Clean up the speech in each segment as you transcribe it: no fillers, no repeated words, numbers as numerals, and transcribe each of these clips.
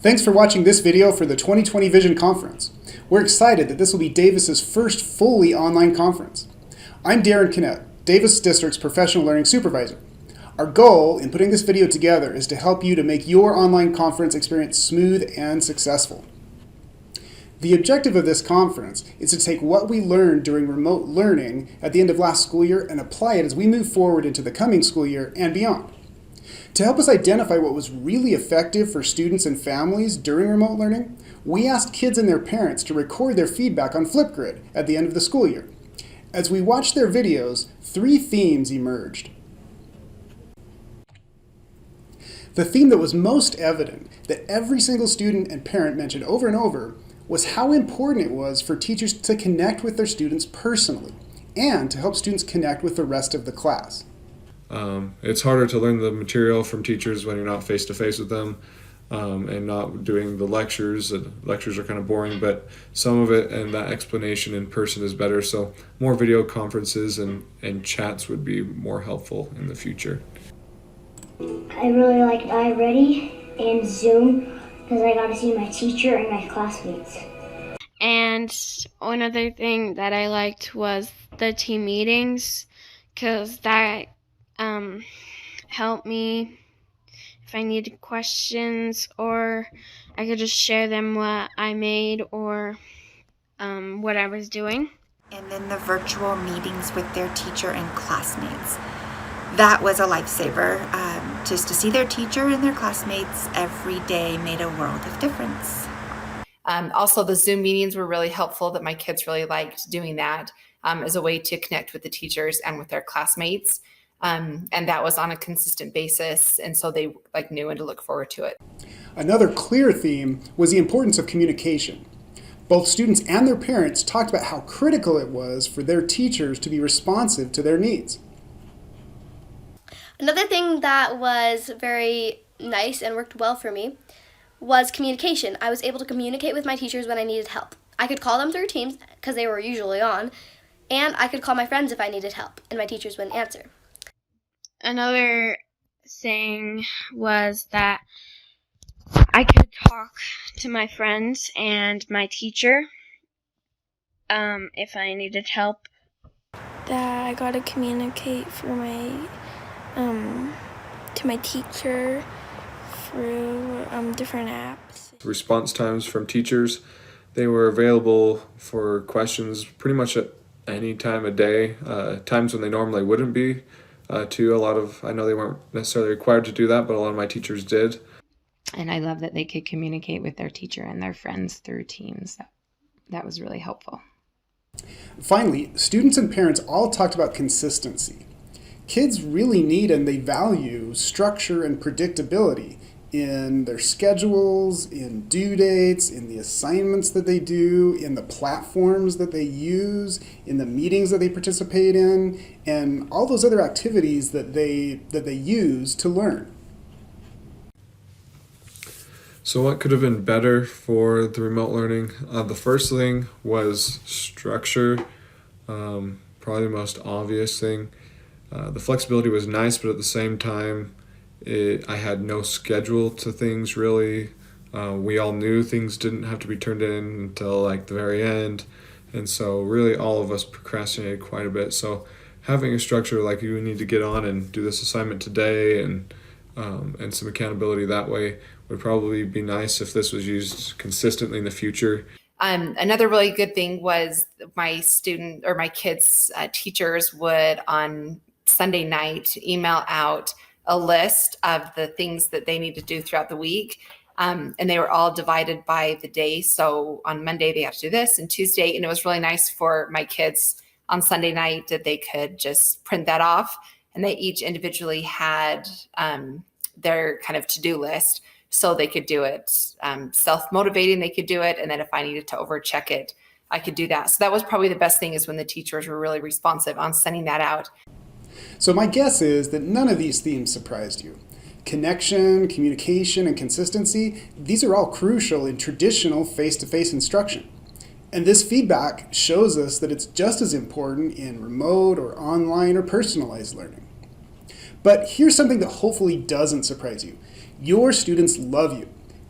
Thanks for watching this video for the 2020 Vision Conference. We're excited that this will be Davis's first fully online conference. I'm Darren Kinnett, Davis District's Professional Learning Supervisor. Our goal in putting this video together is to help you to make your online conference experience smooth and successful. The objective of this conference is to take what we learned during remote learning at the end of last school year and apply it as we move forward into the coming school year and beyond. To help us identify what was really effective for students and families during remote learning, we asked kids and their parents to record their feedback on Flipgrid at the end of the school year. As we watched their videos, 3 themes emerged. The theme that was most evident, that every single student and parent mentioned over and over, was how important it was for teachers to connect with their students personally and to help students connect with the rest of the class. It's harder to learn the material from teachers when you're not face-to-face with them and not doing the lectures. The lectures are kind of boring, but some of it and that explanation in person is better. So more video conferences and chats would be more helpful in the future. I really liked iReady and Zoom because I got to see my teacher and my classmates. And one other thing that I liked was the team meetings, because that helped me if I needed questions, or I could just share them what I made or what I was doing. And then the virtual meetings with their teacher and classmates. That was a lifesaver. Just to see their teacher and their classmates every day made a world of difference. Also, the Zoom meetings were really helpful, that my kids really liked doing that as a way to connect with the teachers and with their classmates. And that was on a consistent basis, and so they knew and to look forward to it. Another clear theme was the importance of communication. Both students and their parents talked about how critical it was for their teachers to be responsive to their needs. Another thing that was very nice and worked well for me was communication. I was able to communicate with my teachers when I needed help. I could call them through Teams because they were usually on, and I could call my friends if I needed help, and my teachers wouldn't answer. Another thing was that I could talk to my friends and my teacher if I needed help. That I got to communicate for my to my teacher through different apps. Response times from teachers, they were available for questions pretty much at any time of day, times when they normally wouldn't be. I know they weren't necessarily required to do that, but a lot of my teachers did. And I love that they could communicate with their teacher and their friends through Teams. That was really helpful. Finally, students and parents all talked about consistency. Kids really need and they value structure and predictability in their schedules, in due dates, in the assignments that they do, in the platforms that they use, in the meetings that they participate in, and all those other activities that they use to learn. So what could have been better for the remote learning? The first thing was structure, probably the most obvious thing. The flexibility was nice, but at the same time, I had no schedule to things really. We all knew things didn't have to be turned in until the very end. And so really all of us procrastinated quite a bit. So having a structure like you need to get on and do this assignment today and some accountability that way would probably be nice if this was used consistently in the future. Another really good thing was my kids' teachers would on Sunday night email out a list of the things that they need to do throughout the week. And they were all divided by the day. So on Monday, they have to do this, and Tuesday. And it was really nice for my kids on Sunday night that they could just print that off. And they each individually had their kind of to-do list. So they could do it self-motivating, they could do it. And then if I needed to overcheck it, I could do that. So that was probably the best thing, is when the teachers were really responsive on sending that out. So my guess is that none of these themes surprised you. Connection, communication, and consistency, these are all crucial in traditional face-to-face instruction. And this feedback shows us that it's just as important in remote or online or personalized learning. But here's something that hopefully doesn't surprise you. Your students love you.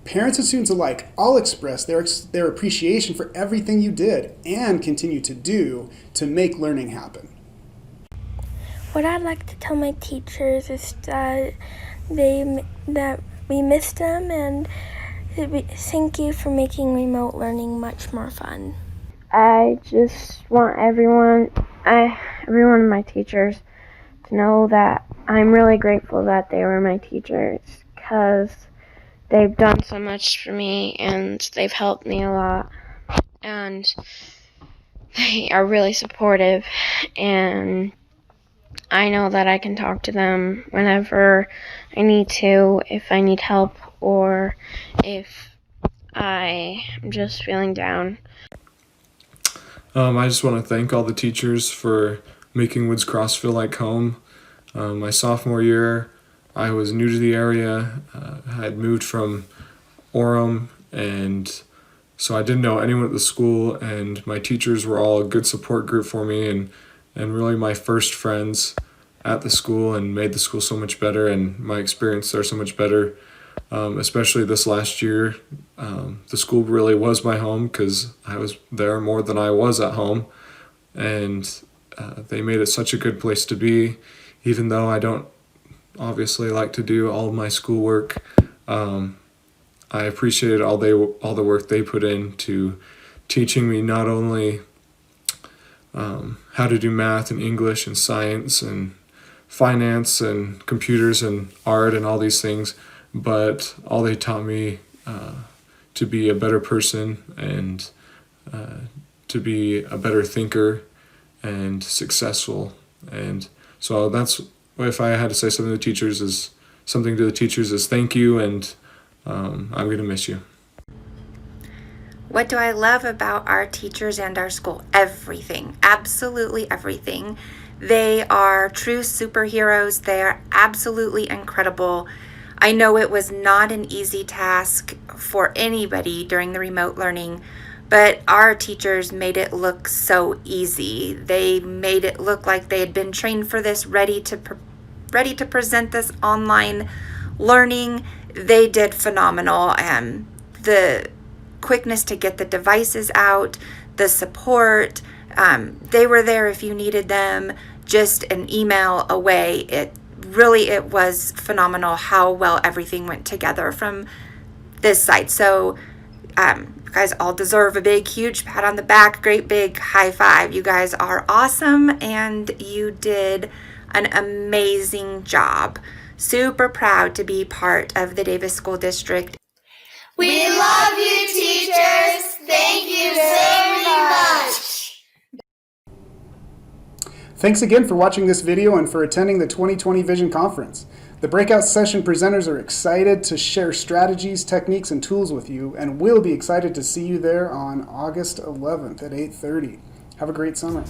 Parents and students alike all express their appreciation for everything you did and continue to do to make learning happen. What I'd like to tell my teachers is that we missed them, and thank you for making remote learning much more fun. I just want everyone of my teachers to know that I'm really grateful that they were my teachers, because they've done so much for me and they've helped me a lot, and they are really supportive, and I know that I can talk to them whenever I need to, if I need help or if I'm just feeling down. I just want to thank all the teachers for making Woods Cross feel like home. My sophomore year, I was new to the area. I had moved from Orem, and so I didn't know anyone at the school, and my teachers were all a good support group for me, and really my first friends at the school, and made the school so much better and my experience there so much better. Especially this last year, the school really was my home because I was there more than I was at home, and they made it such a good place to be. Even though I don't obviously like to do all of my schoolwork, I appreciated all the work they put into teaching me not only how to do math and English and science and finance and computers and art and all these things, but all they taught me to be a better person and to be a better thinker and successful. And so that's, if I had to say something to the teachers is thank you, and I'm going to miss you. What do I love about our teachers and our school? Everything, absolutely everything. They are true superheroes. They are absolutely incredible. I know it was not an easy task for anybody during the remote learning, but our teachers made it look so easy. They made it look like they had been trained for this, ready to present this online learning. They did phenomenal. The quickness to get the devices out, the support, they were there if you needed them, just an email away. It was phenomenal how well everything went together from this side. So you guys all deserve a big, huge pat on the back, great big high five. You guys are awesome, and you did an amazing job. Super proud to be part of the Davis School District. We love you, teachers. Thank you very much. Thanks again for watching this video and for attending the 2020 Vision Conference. The breakout session presenters are excited to share strategies, techniques, and tools with you, and we'll be excited to see you there on August 11th at 8:30. Have a great summer.